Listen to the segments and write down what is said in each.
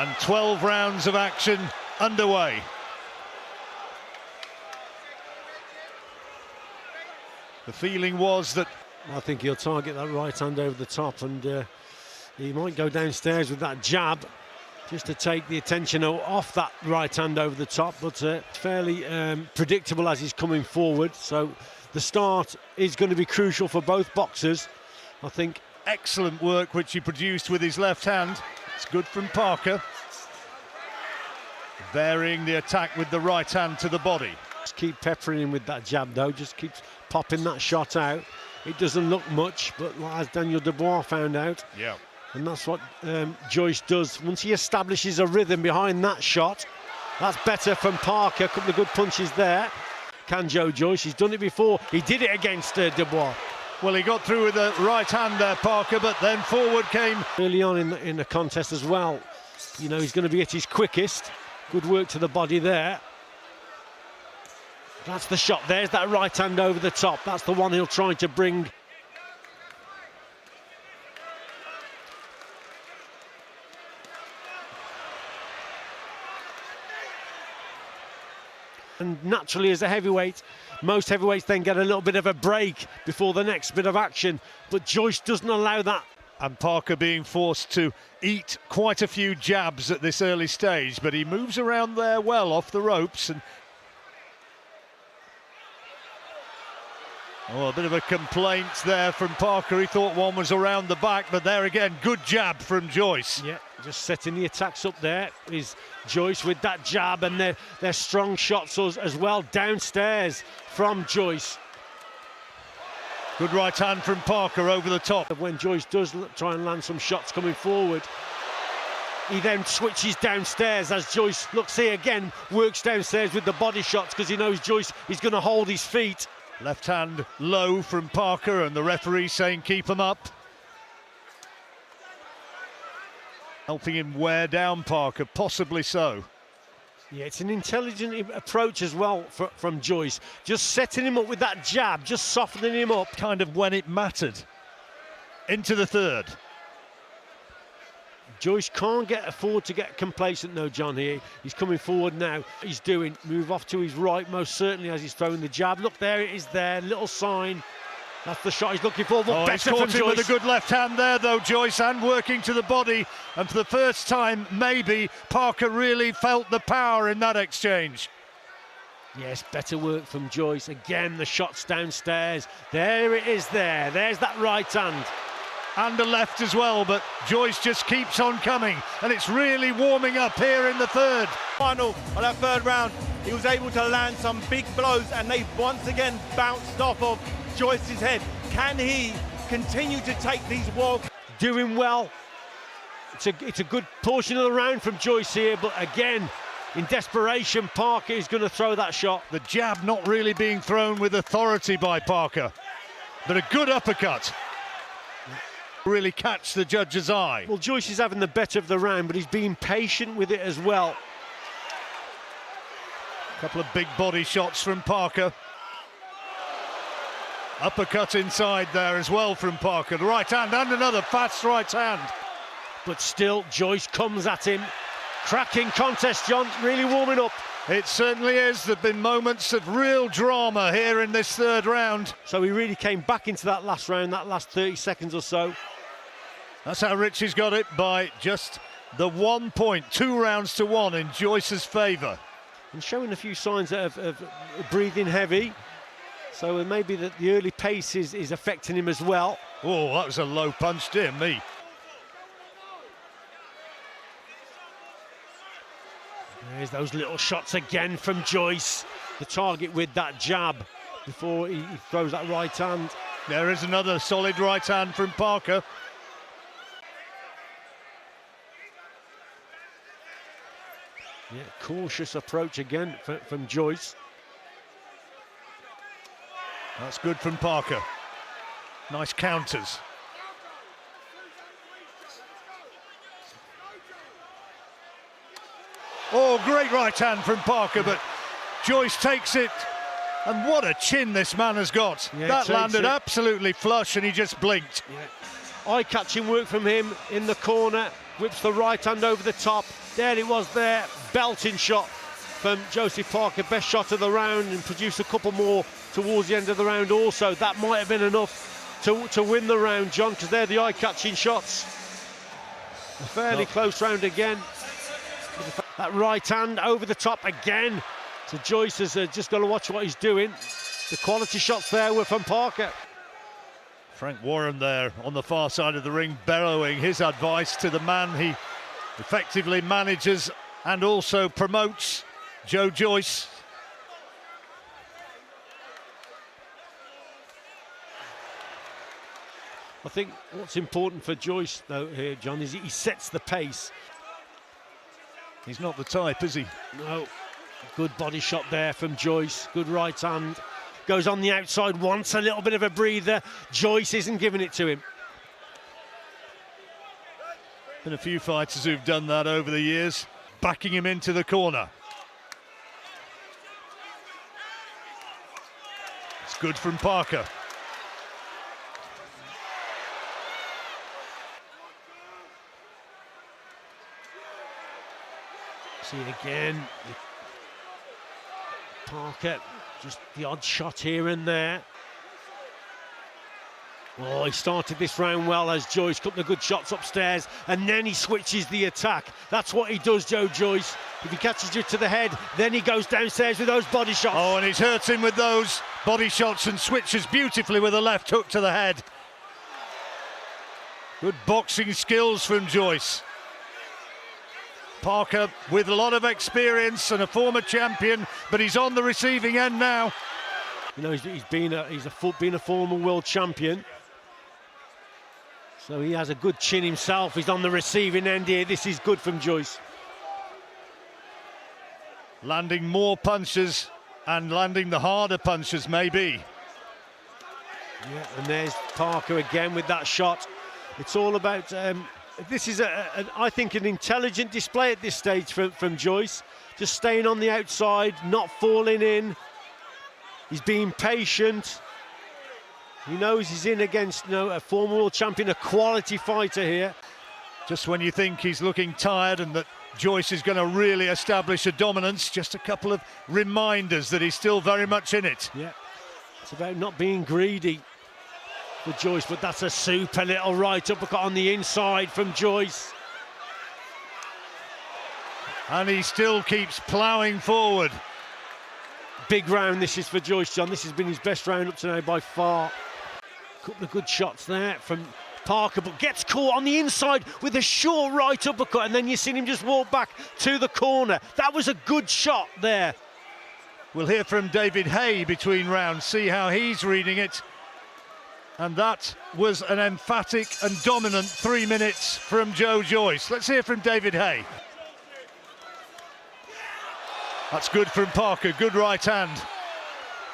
And 12 rounds of action underway. The feeling was that... I think he'll target that right hand over the top, and he might go downstairs with that jab just to take the attention off that right hand over the top, but fairly predictable as he's coming forward. So the start is going to be crucial for both boxers, I think. Excellent work which he produced with his left hand. It's good from Parker. Varying the attack with the right hand to the body. Just keep peppering him with that jab though, just keeps popping that shot out. It doesn't look much, but as Daniel Dubois found out, yeah, and that's what Joyce does. Once he establishes a rhythm behind that shot, that's better from Parker. A couple of good punches there. Can Joe Joyce? He's done it before. He did it against Dubois. Well, he got through with the right hand there, Parker, but then forward came... Early on in the contest as well. You know, he's going to be at his quickest. Good work to the body there. That's the shot. There's that right hand over the top. That's the one he'll try to bring. And naturally, as a heavyweight, most heavyweights then get a little bit of a break before the next bit of action. But Joyce doesn't allow that. And Parker being forced to eat quite a few jabs at this early stage, but he moves around there well off the ropes. And oh, a bit of a complaint there from Parker. He thought one was around the back, but there again, good jab from Joyce. Yeah, just setting the attacks up there is Joyce with that jab, and their strong shots as well downstairs from Joyce. Good right hand from Parker over the top. When Joyce does try and land some shots coming forward, he then switches downstairs as Joyce, looks here again, works downstairs with the body shots because he knows Joyce is going to hold his feet. Left hand low from Parker, and the referee saying keep him up. Helping him wear down Parker, possibly so. Yeah, it's an intelligent approach as well from Joyce. Just setting him up with that jab, just softening him up. Kind of when it mattered. Into the third. Joyce can't afford to get complacent though, John, here. He's coming forward now. He's doing, move off to his right, most certainly, as he's throwing the jab. Look, there it is there, little sign. That's the shot he's looking for. Oh, he's caught him with a good left hand there, though, Joyce, and working to the body. And for the first time, maybe, Parker really felt the power in that exchange. Yes, better work from Joyce. Again, the shots downstairs. There it is there. There's that right hand. And a left as well, but Joyce just keeps on coming, and it's really warming up here in the third. Final of that third round, he was able to land some big blows, and they once again bounced off of Joyce's head. Can he continue to take these world? Doing well. It's a good portion of the round from Joyce here, but again, in desperation, Parker is going to throw that shot. The jab not really being thrown with authority by Parker, but a good uppercut. Really catch the judge's eye. Well, Joyce is having the better of the round, but he's being patient with it as well. A couple of big body shots from Parker. Uppercut inside there as well from Parker. The right hand and another fast right hand. But still, Joyce comes at him. Cracking contest, John, really warming up. It certainly is. There have been moments of real drama here in this third round. So he really came back into that last round, that last 30 seconds or so. That's how Richie's got it, by just the 1 point, 2 rounds to 1 in Joyce's favour. And showing a few signs of breathing heavy. So maybe the early pace is affecting him as well. Oh, that was a low punch, dear me. There's those little shots again from Joyce. The target with that jab before he throws that right hand. There is another solid right hand from Parker. Yeah, cautious approach again from Joyce. That's good from Parker. Nice counters. Oh, great right hand from Parker, but Joyce takes it. And what a chin this man has got. Yeah, that landed absolutely flush, and he just blinked. Yeah. Eye-catching work from him in the corner. whips the right hand over the top. There it was there, belting shot from Joseph Parker, best shot of the round, and produced a couple more towards the end of the round also. That might have been enough to win the round, John, because they're the eye-catching shots. A fairly close round again. That right hand over the top again. So Joyce has just got to watch what he's doing. The quality shots there were from Parker. Frank Warren there on the far side of the ring, bellowing his advice to the man he effectively manages and also promotes, Joe Joyce. I think what's important for Joyce, though, here, John, is he sets the pace. He's not the type, is he? No. Good body shot there from Joyce. Good right hand. Goes on the outside, wants a little bit of a breather. Joyce isn't giving it to him. Been a few fighters who've done that over the years, backing him into the corner. It's good from Parker. See it again. Parker, just the odd shot here and there. Oh, he started this round well as Joyce, couple of good shots upstairs, and then he switches the attack. That's what he does, Joe Joyce. If he catches you to the head, then he goes downstairs with those body shots. Oh, and he's hurting with those body shots and switches beautifully with a left hook to the head. Good boxing skills from Joyce. Parker with a lot of experience and a former champion, but he's on the receiving end now. You know, he's been a former world champion, so he has a good chin himself. He's on the receiving end here. This is good from Joyce. Landing more punches and landing the harder punches, maybe. Yeah, and there's Parker again with that shot. It's all about. This is, I think, an intelligent display at this stage from Joyce. Just staying on the outside, not falling in. He's being patient. He knows he's in against, you know, a former world champion, a quality fighter here. Just when you think he's looking tired and that Joyce is going to really establish a dominance, just a couple of reminders that he's still very much in it. Yeah, it's about not being greedy for Joyce, but that's a super little right uppercut on the inside from Joyce. And he still keeps ploughing forward. Big round this is for Joyce, John. This has been his best round up to now by far. Couple of good shots there from Parker, but gets caught on the inside with a short right uppercut, and then you see him just walk back to the corner. That was a good shot there. We'll hear from David Hay between rounds, see how he's reading it. And that was an emphatic and dominant 3 minutes from Joe Joyce. Let's hear from David Hay. That's good from Parker, good right hand.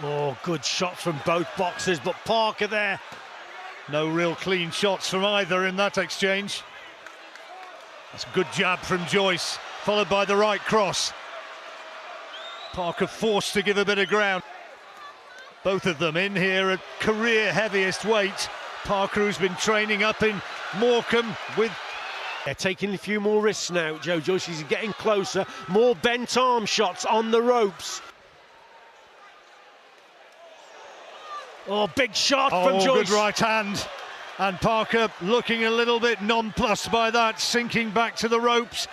Oh, good shots from both boxers, but Parker there. No real clean shots from either in that exchange. That's a good jab from Joyce, followed by the right cross. Parker forced to give a bit of ground. Both of them in here at career heaviest weight. Parker, who's been training up in Morecambe with... They're taking a few more risks now, Joe Joyce. He's getting closer. More bent arm shots on the ropes. Oh, big shot from Joyce. Good right hand. And Parker looking a little bit nonplussed by that, sinking back to the ropes.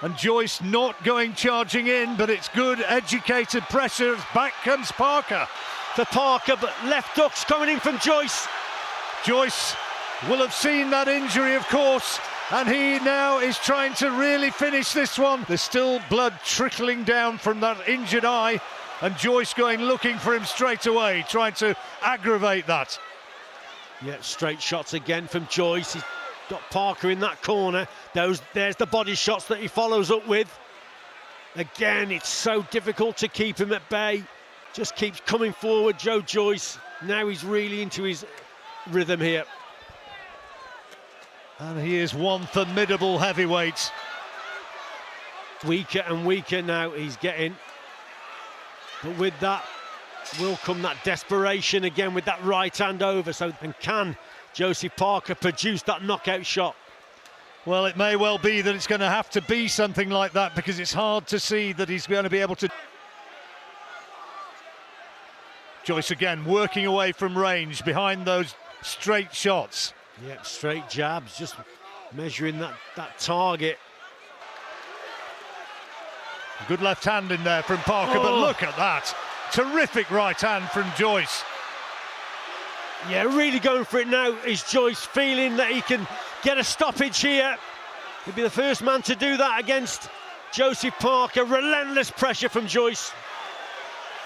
And Joyce not going charging in, but it's good educated pressure. Back comes Parker. For Parker, but left hooks coming in from Joyce. Joyce will have seen that injury, of course, and he now is trying to really finish this one. There's still blood trickling down from that injured eye, and Joyce going looking for him straight away, trying to aggravate that. Yeah, straight shots again from Joyce. He's got Parker in that corner. There's the body shots that he follows up with. Again, it's so difficult to keep him at bay. Just keeps coming forward, Joe Joyce. Now he's really into his rhythm here. And he is one formidable heavyweight. Weaker and weaker now he's getting. But with that will come that desperation again with that right hand over. So, and can Joseph Parker produce that knockout shot? Well, it may well be that it's going to have to be something like that, because it's hard to see that he's going to be able to. Joyce again working away from range behind those straight shots. Yep, straight jabs, just measuring that target. Good left hand in there from Parker, but look at that. Terrific right hand from Joyce. Yeah, really going for it now is Joyce, feeling that he can get a stoppage here. He'll be the first man to do that against Joseph Parker. Relentless pressure from Joyce.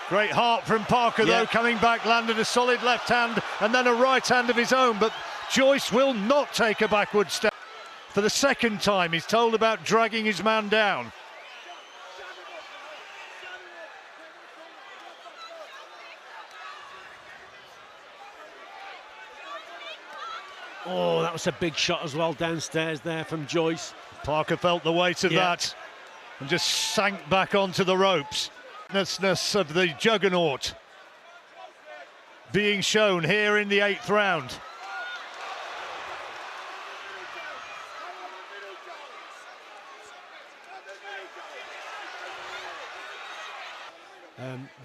Great heart from Parker, though, coming back, landed a solid left hand and then a right hand of his own, but Joyce will not take a backward step. For the second time, he's told about dragging his man down. Oh, that was a big shot as well downstairs there from Joyce. Parker felt the weight of that and just sank back onto the ropes. Toughness of the Juggernaut being shown here in the 8th round.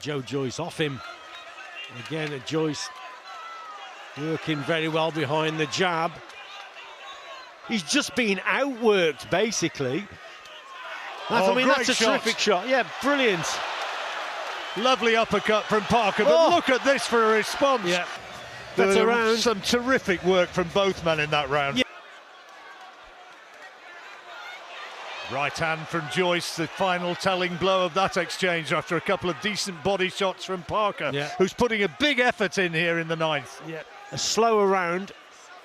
Joe Joyce off him. Again, Joyce working very well behind the jab. He's just being outworked, basically. I mean, that's a terrific shot. Yeah, brilliant. Lovely uppercut from Parker, but look at this for a response. Yeah, better round. Some terrific work from both men in that round. Yeah. Right hand from Joyce, the final telling blow of that exchange after a couple of decent body shots from Parker, who's putting a big effort in here in the 9th. Yeah, a slower round,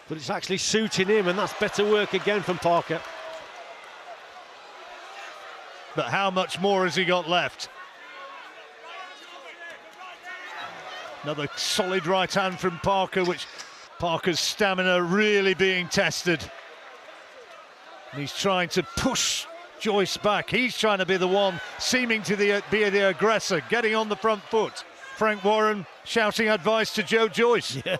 but it's actually suiting him, and that's better work again from Parker. But how much more has he got left? Another solid right hand from Parker, which Parker's stamina really being tested. And he's trying to push Joyce back. He's trying to be the one seeming to be the aggressor, getting on the front foot. Frank Warren shouting advice to Joe Joyce. Yeah.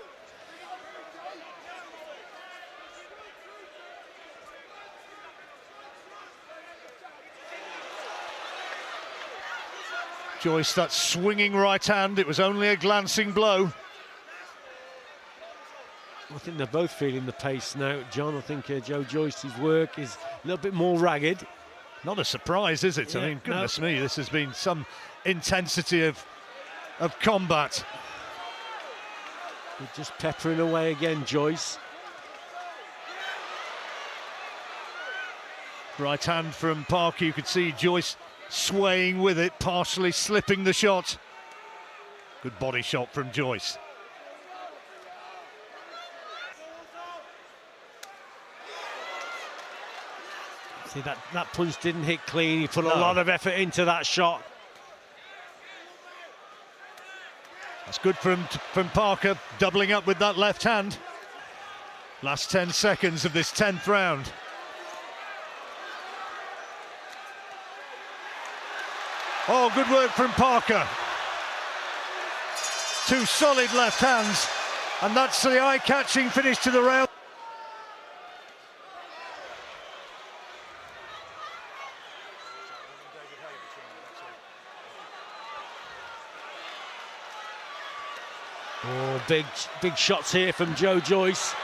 Joyce, that swinging right hand, it was only a glancing blow. I think they're both feeling the pace now, John. I think Joe Joyce's work is a little bit more ragged. Not a surprise, is it? I mean, goodness me, this has been some intensity of combat. They're just peppering away again, Joyce. Right hand from Parker, you could see Joyce swaying with it, partially slipping the shot. Good body shot from Joyce. See, that punch didn't hit clean. He put a lot of effort into that shot. That's good from Parker, doubling up with that left hand. Last 10 seconds of this 10th round. Oh, good work from Parker. Two solid left hands, and that's the eye-catching finish to the round. Oh, big shots here from Joe Joyce.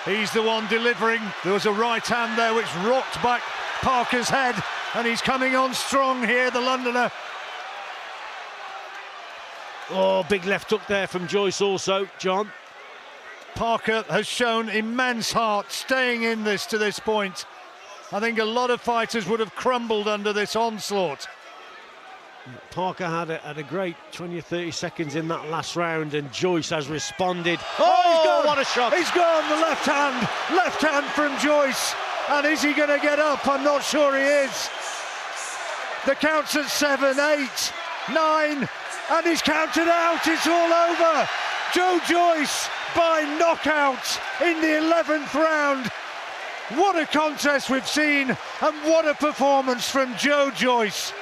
He's the one delivering. There was a right hand there which rocked back Parker's head, and he's coming on strong here, the Londoner. Oh, big left hook there from Joyce also, John. Parker has shown immense heart staying in this to this point. I think a lot of fighters would have crumbled under this onslaught. Parker had a great 20 or 30 seconds in that last round, and Joyce has responded. Oh, he's gone, what a shot! He's gone, the left hand from Joyce. And is he going to get up? I'm not sure he is. The count's at 7, 8, 9, and he's counted out. It's all over. Joe Joyce by knockout in the 11th round. What a contest we've seen, and what a performance from Joe Joyce.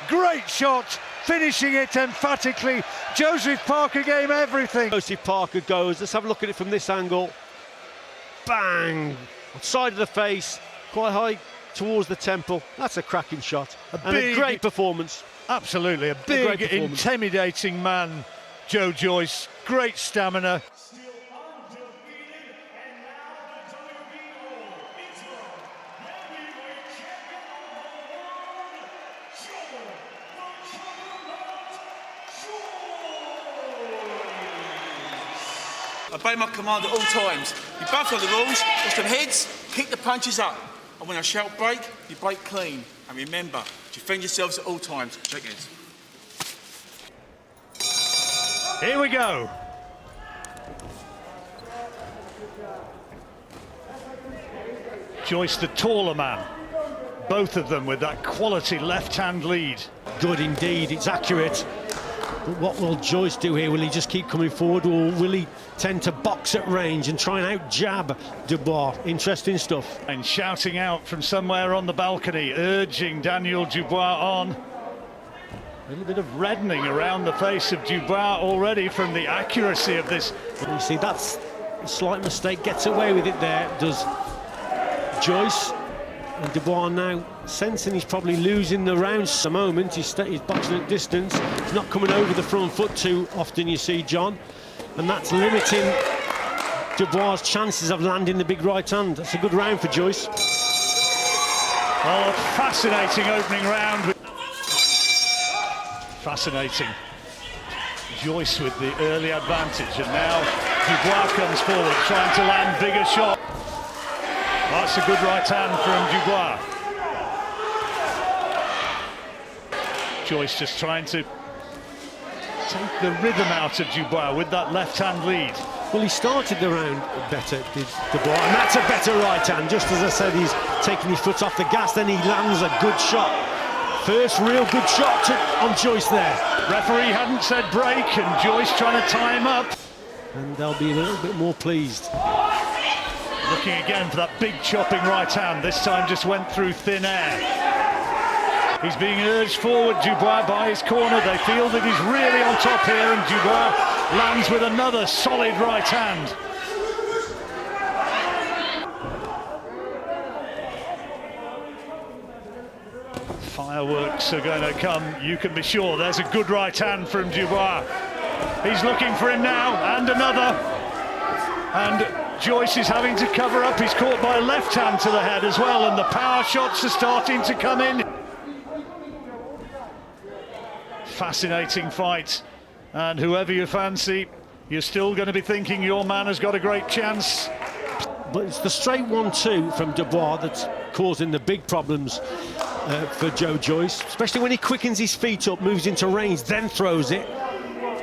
Great shot, finishing it emphatically. Joseph Parker gave everything. Joseph Parker goes. Let's have a look at it from this angle. Bang! Side of the face, quite high towards the temple. That's a cracking shot. A great performance. Absolutely, a big, intimidating man, Joe Joyce. Great stamina. Obey my command at all times. You both know the rules. Watch them heads, kick the punches up. And when I shout break, you break clean. And remember, defend yourselves at all times. Shake hands. Here we go. Joyce, the taller man. Both of them with that quality left-hand lead. Good indeed, it's accurate. But what will Joyce do here? Will he just keep coming forward, or will he tend to box at range and try and out-jab Dubois? Interesting stuff. And shouting out from somewhere on the balcony, urging Daniel Dubois on. A little bit of reddening around the face of Dubois already from the accuracy of this. You see, that's a slight mistake, gets away with it there, does Joyce. And Dubois now sensing he's probably losing the rounds. A moment, he's boxing at distance. He's not coming over the front foot too often, you see, John. And that's limiting Dubois' chances of landing the big right hand. That's a good round for Joyce. Oh, fascinating opening round. Fascinating. Joyce with the early advantage, and now Dubois comes forward trying to land bigger shot. That's a good right hand from Dubois. Joyce just trying to take the rhythm out of Dubois with that left hand lead. Well, he started the round better, did Dubois, and that's a better right hand. Just as I said, he's taking his foot off the gas, then he lands a good shot. First real good shot on Joyce there. Referee hadn't said break, and Joyce trying to tie him up. And they'll be a little bit more pleased. Looking again for that big chopping right hand. This time just went through thin air. He's being urged forward, Dubois, by his corner. They feel that he's really on top here, and Dubois lands with another solid right hand. Fireworks are going to come, you can be sure. There's a good right hand from Dubois. He's looking for him now, and another. And Joyce is having to cover up. He's caught by a left hand to the head as well, and the power shots are starting to come in. Fascinating fight, and whoever you fancy, you're still going to be thinking your man has got a great chance. But it's the straight 1-2 from Dubois that's causing the big problems for Joe Joyce, especially when he quickens his feet up, moves into range, then throws it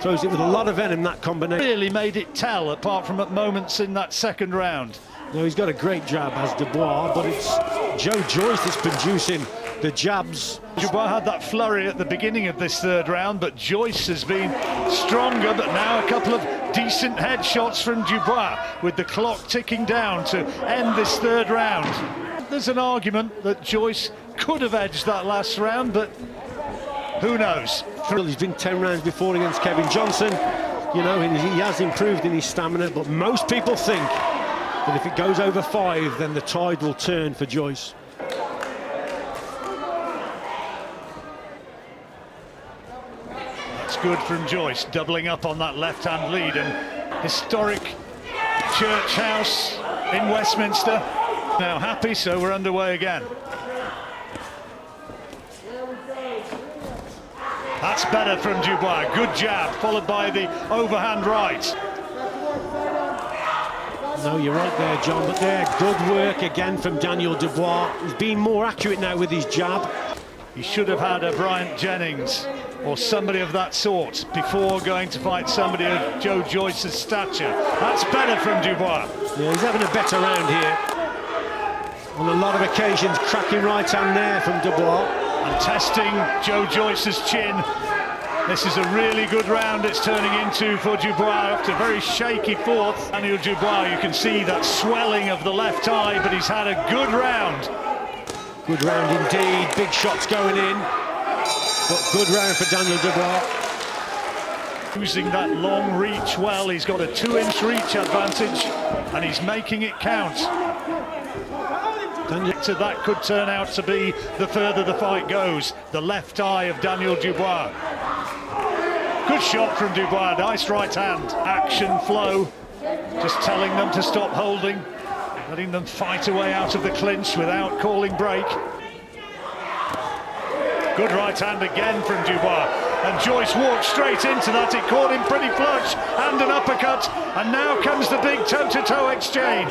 with a lot of venom, that combination. Really made it tell, apart from at moments in that second round. No, he's got a great jab, has Dubois, but it's Joe Joyce that's producing the jabs. Dubois had that flurry at the beginning of this third round, but Joyce has been stronger. But now a couple of decent headshots from Dubois, with the clock ticking down to end this third round. There's an argument that Joyce could have edged that last round, but who knows? He's been 10 rounds before against Kevin Johnson. You know, he has improved in his stamina, but most people think that if it goes over 5, then the tide will turn for Joyce. That's good from Joyce, doubling up on that left-hand lead. And historic church house in Westminster. Now happy, so we're underway again. That's better from Dubois. Good jab, followed by the overhand right. No, you're right there, John, but there, good work again from Daniel Dubois. He's being more accurate now with his jab. He should have had a Bryant Jennings or somebody of that sort before going to fight somebody of Joe Joyce's stature. That's better from Dubois. Yeah, he's having a better round here. On a lot of occasions, cracking right hand there from Dubois. And testing Joe Joyce's chin. This is a really good round it's turning into for Dubois after a very shaky fourth. Daniel Dubois, you can see that swelling of the left eye, but he's had a good round. Good round indeed, big shots going in, but good round for Daniel Dubois. Using that long reach well, he's got a 2-inch reach advantage, and he's making it count. So that could turn out to be the further the fight goes. The left eye of Daniel Dubois. Good shot from Dubois, nice right hand. Action flow, just telling them to stop holding, letting them fight away out of the clinch without calling break. Good right hand again from Dubois, and Joyce walked straight into that. It caught him pretty flush, and an uppercut, and now comes the big toe-to-toe exchange.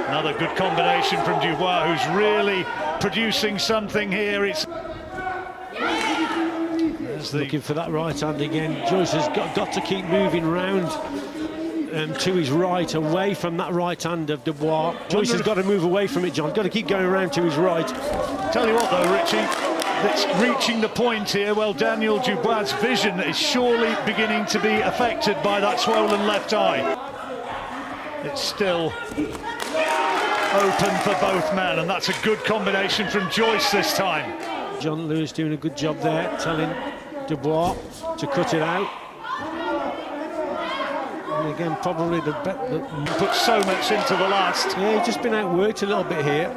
Another good combination from Dubois, who's really producing something here. It's looking for that right hand again. Joyce has got to keep moving round to his right, away from that right hand of Dubois. Joyce has got to move away from it, John. Got to keep going around to his right. Tell you what, though, Richie, it's reaching the point here. Well, Daniel Dubois' vision is surely beginning to be affected by that swollen left eye. It's still open for both men, and that's a good combination from Joyce this time. John Lewis doing a good job there, telling Dubois to cut it out. And again, probably the put so much into the last. Yeah, he's just been outworked a little bit here.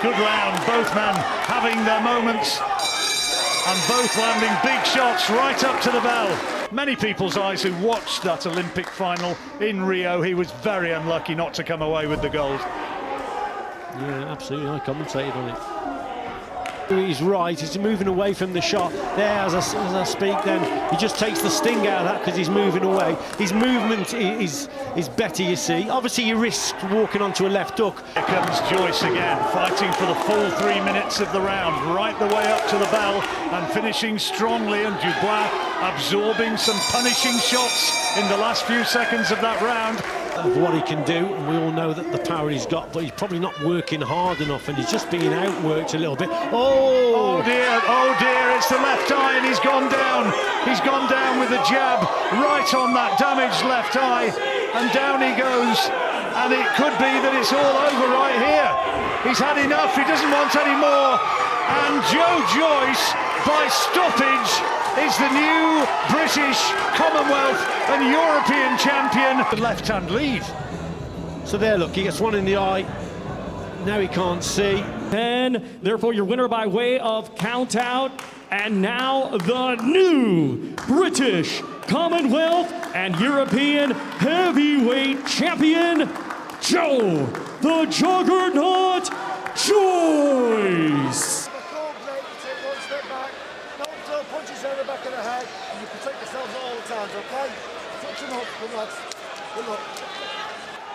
Good round, both men having their moments, and both landing big shots right up to the bell. Many people's eyes who watched that Olympic final in Rio, he was very unlucky not to come away with the gold. Yeah, absolutely, I commentated on it. He's right, he's moving away from the shot. There, as I speak, then, he just takes the sting out of that because he's moving away. His movement is better, you see. Obviously, you risk walking onto a left hook. Here comes Joyce again, fighting for the full 3 minutes of the round, right the way up to the bell, and finishing strongly, and Dubois absorbing some punishing shots in the last few seconds of that round. Of what he can do, and we all know that the power he's got, but he's probably not working hard enough, and he's just being outworked a little bit. Oh dear, it's the left eye, and he's gone down. He's gone down with the jab right on that damaged left eye, and down he goes, and it could be that it's all over right here. He's had enough, he doesn't want any more, and Joe Joyce, by stoppage, is the new British, Commonwealth and European champion. The left-hand lead. So there, look, he gets one in the eye. Now he can't see. 10, therefore your winner by way of count out. And now the new British, Commonwealth and European heavyweight champion, Joe the Juggernaut Joyce. Punches over the back of the head, and you protect yourselves at all times, okay? Touch them up, good lads. Good luck.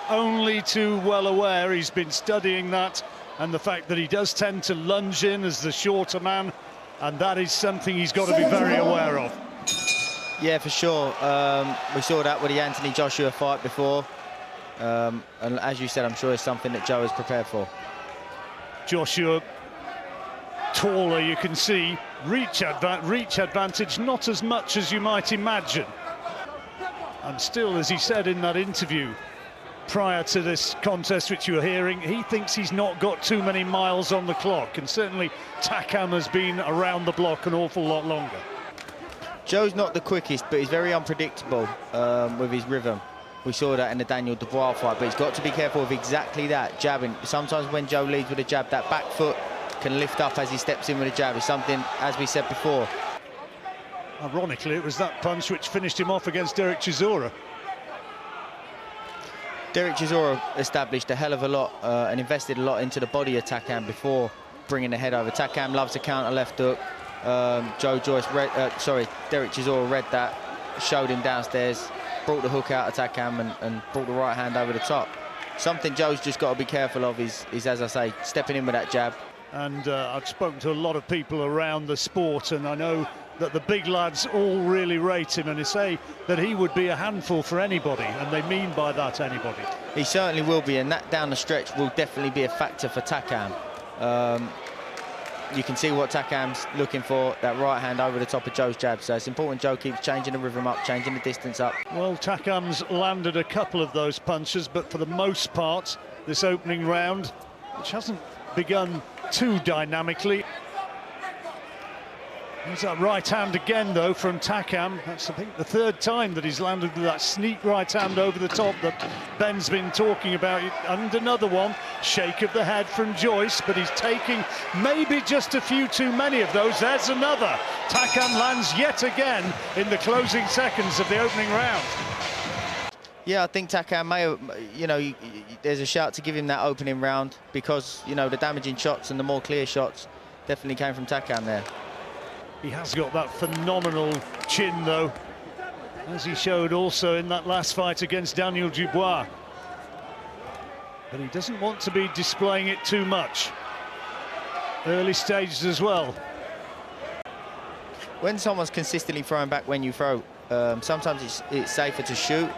Only too well aware, he's been studying that, and the fact that he does tend to lunge in as the shorter man, and that is something he's got to be very aware of. Yeah, for sure. We saw that with the Anthony Joshua fight before, and as you said, I'm sure it's something that Joe is prepared for. Joshua, taller, you can see. Reach advantage, not as much as you might imagine. And still, as he said in that interview prior to this contest, which you were hearing, he thinks he's not got too many miles on the clock, and certainly Takam has been around the block an awful lot longer. Joe's not the quickest, but he's very unpredictable with his rhythm. We saw that in the Daniel Dubois fight, but he's got to be careful with exactly that, jabbing. Sometimes when Joe leads with a jab, that back foot can lift up as he steps in with a jab. It's something, as we said before. Ironically, it was that punch which finished him off against Derek Chisora. Derek Chisora established a hell of a lot and invested a lot into the body of Takam before bringing the head over. Takam loves to counter left hook. Derek Chisora read that, showed him downstairs, brought the hook out of Takam and brought the right hand over the top. Something Joe's just got to be careful of is, as I say, stepping in with that jab. And I've spoken to a lot of people around the sport, and I know that the big lads all really rate him, and they say that he would be a handful for anybody, and they mean by that anybody. He certainly will be, and that down the stretch will definitely be a factor for Takam. you can see what Takam's looking for, that right hand over the top of Joe's jab. So it's important Joe keeps changing the rhythm up, changing the distance up. Well, Takam's landed a couple of those punches, but for the most part, this opening round, which hasn't begun too dynamically. There's that right hand again, though, from Takam. That's, I think, the third time that he's landed with that sneak right hand over the top that Ben's been talking about. And another one, shake of the head from Joyce, but he's taking maybe just a few too many of those. There's another. Takam lands yet again in the closing seconds of the opening round. Yeah, I think Takam may have, you know, there's a shout to give him that opening round because, you know, the damaging shots and the more clear shots definitely came from Takam there. He has got that phenomenal chin, though, as he showed also in that last fight against Daniel Dubois. But he doesn't want to be displaying it too much. Early stages as well. When someone's consistently throwing back when you throw, sometimes it's safer to shoot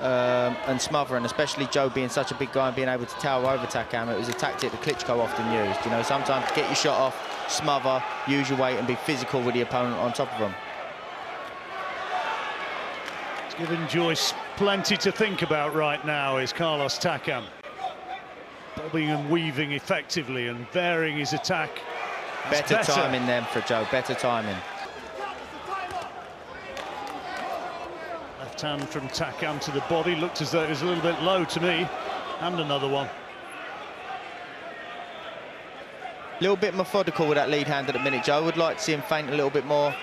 and smother, and especially Joe being such a big guy and being able to tower over Takam, it was a tactic that Klitschko often used. You know, sometimes get your shot off, smother, use your weight and be physical with the opponent on top of them. It's giving Joyce plenty to think about right now is Carlos Takam. Bobbing and weaving effectively and varying his attack. Better timing then for Joe, better timing. Left hand from Takam to the body, looked as though it was a little bit low to me. And another one. A little bit methodical with that lead hand at the minute, Joe. Would like to see him feint a little bit more.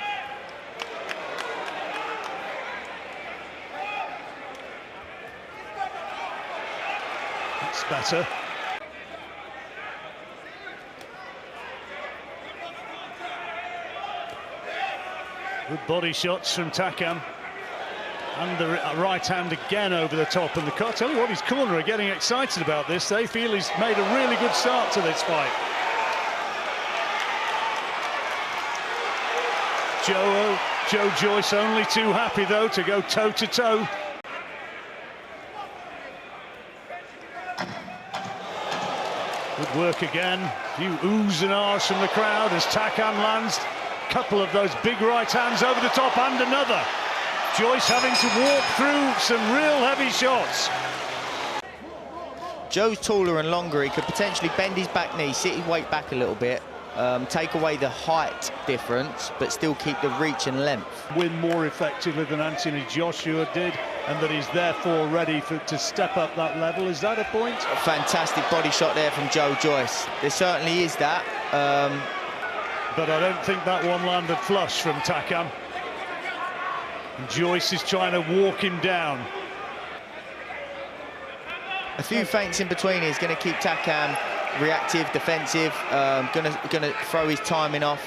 That's better. Good body shots from Takam. And the right hand again over the top. And I tell you what, his corner are getting excited about this. They feel he's made a really good start to this fight. Joe Joyce only too happy, though, to go toe-to-toe. Good work again. A few oohs and ahs from the crowd as Takam lands a couple of those big right hands over the top and another. Joyce having to walk through some real heavy shots. Joe's taller and longer. He could potentially bend his back knee, sit his weight back a little bit, take away the height difference, but still keep the reach and length. Win more effectively than Anthony Joshua did, and that he's therefore ready to step up that level. Is that a point? A fantastic body shot there from Joe Joyce. There certainly is that. But I don't think that one landed flush from Takam. And Joyce is trying to walk him down. A few feints in between is going to keep Takam reactive, defensive, gonna throw his timing off,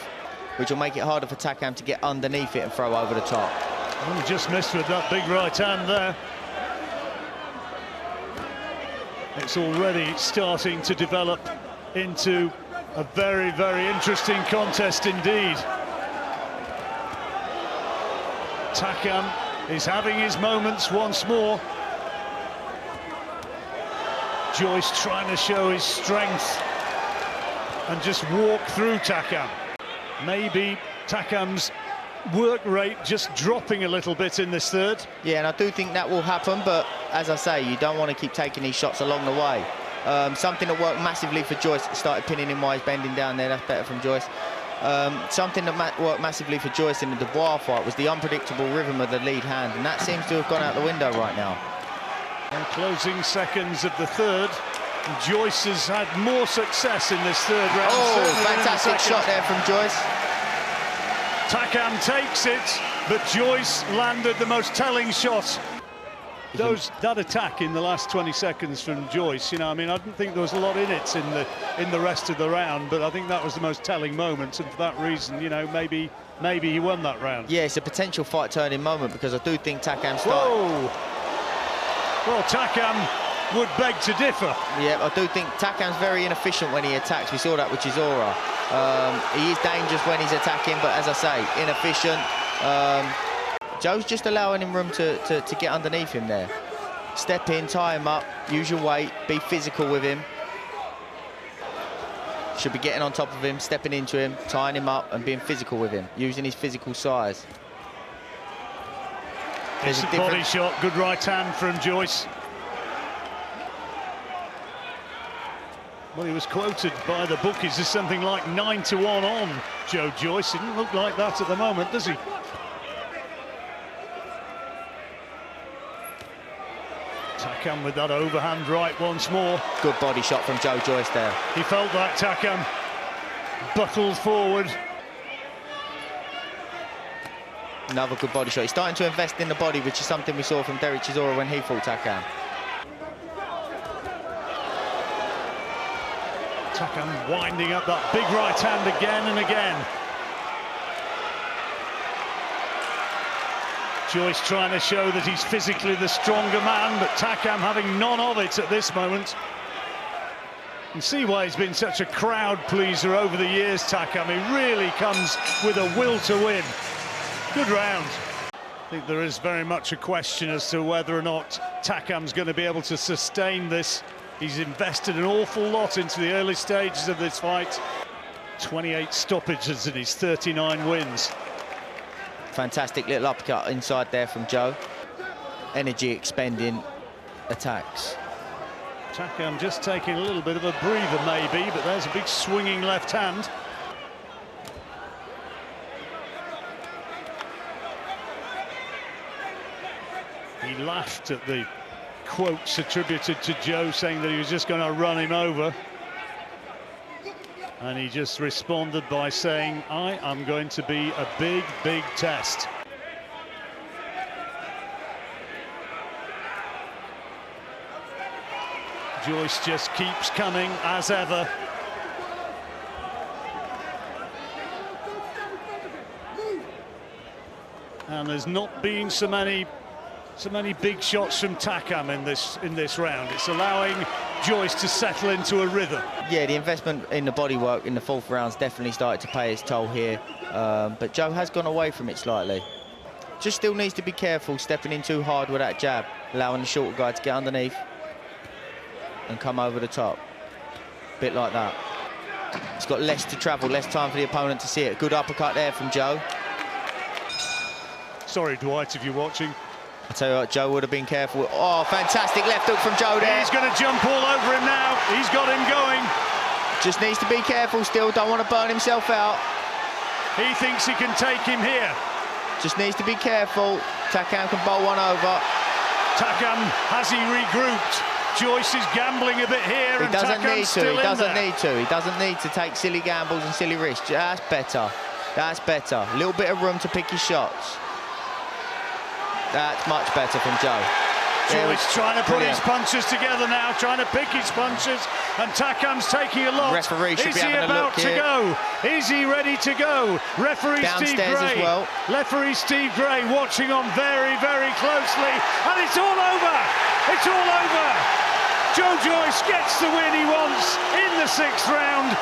which will make it harder for Takam to get underneath it and throw over the top. Oh, just missed with that big right hand there. It's already starting to develop into a very, very interesting contest indeed. Takam is having his moments once more. Joyce trying to show his strength and just walk through Takam. Maybe Takam's work rate just dropping a little bit in this third. Yeah, and I do think that will happen, but as I say, you don't want to keep taking these shots along the way. Something that worked massively for Joyce, started pinning him while he's bending down there, that's better from Joyce. Something that worked massively for Joyce in the Dubois fight was the unpredictable rhythm of the lead hand, and that seems to have gone out the window right now. And closing seconds of the third. Joyce has had more success in this third round. Oh, fantastic shot there from Joyce. Takam takes it, but Joyce landed the most telling shot. That attack in the last 20 seconds from Joyce, you know, I mean, I didn't think there was a lot in it in the rest of the round, but I think that was the most telling moment, and for that reason, you know, maybe he won that round. Yeah, it's a potential fight-turning moment because I do think Takam started. Whoa! Well, Takam would beg to differ. Yeah, I do think Takam's very inefficient when he attacks. We saw that with Chisora. He is dangerous when he's attacking, but as I say, inefficient. Joe's just allowing him room to get underneath him there. Step in, tie him up, use your weight, be physical with him. Should be getting on top of him, stepping into him, tying him up and being physical with him, using his physical size. It's a body shot, good right hand from Joyce. Well, he was quoted by the bookies as something like 9-1 on Joe Joyce. It didn't look like that at the moment, does he? Takam with that overhand right once more. Good body shot from Joe Joyce there. He felt that Takam buckled forward. Another good body shot. He's starting to invest in the body, which is something we saw from Derek Chisora when he fought Takam. Takam winding up that big right hand again and again. Joyce trying to show that he's physically the stronger man, but Takam having none of it at this moment. You can see why he's been such a crowd pleaser over the years, Takam. He really comes with a will to win. Good round. I think there is very much a question as to whether or not Takam's going to be able to sustain this. He's invested an awful lot into the early stages of this fight. 28 stoppages in his 39 wins. Fantastic little uppercut inside there from Joe. Energy expending attacks. Takam just taking a little bit of a breather maybe, but there's a big swinging left hand. He laughed at the quotes attributed to Joe saying that he was just going to run him over. And he just responded by saying, I am going to be a big, big test. Joyce just keeps coming as ever. And there's not been so many big shots from Takam in this round. It's allowing Joyce to settle into a rhythm. Yeah, the investment in the bodywork in the fourth round's definitely started to pay its toll here. But Joe has gone away from it slightly. Just still needs to be careful stepping in too hard with that jab, allowing the shorter guy to get underneath and come over the top. Bit like that. He's got less to travel, less time for the opponent to see it. Good uppercut there from Joe. Sorry, Dwight, if you're watching. I tell you what, Joe would have been careful. Oh, fantastic left hook from Joe there. He's going to jump all over him now. He's got him going. Just needs to be careful still. Don't want to burn himself out. He thinks he can take him here. Just needs to be careful. Takam can bowl one over. Takam, has he regrouped? Joyce is gambling a bit here. He doesn't need to. He doesn't need to. He doesn't need to take silly gambles and silly risks. That's better. That's better. A little bit of room to pick his shots. That's much better from Joe. Joyce trying to put his punches together now, trying to pick his punches, and Takam's taking a lot. Referee should be having a look here. Is he about to go? Is he ready to go? Referee Downstairs Steve Gray. As well. Referee Steve Gray watching on very, very closely, and it's all over. It's all over. Joe Joyce gets the win he wants in the 6th round,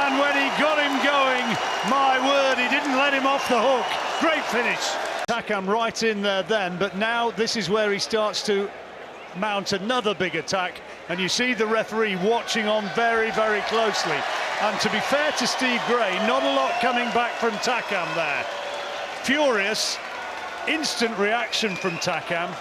and when he got him going, my word, he didn't let him off the hook. Great finish. Takam right in there then, but now this is where he starts to mount another big attack, and you see the referee watching on very, very closely. And to be fair to Steve Gray, not a lot coming back from Takam there. Furious, instant reaction from Takam,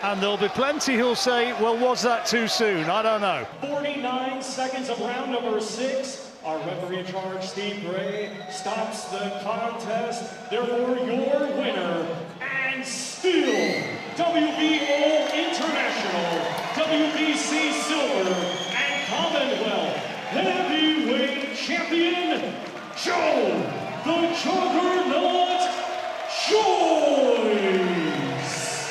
and there'll be plenty who'll say, well, was that too soon? I don't know. 49 seconds of round number 6. Our referee in charge, Steve Gray, stops the contest. Therefore, your winner, and still WBO International, WBC Silver, and Commonwealth Heavyweight Champion, Joe the Juggernaut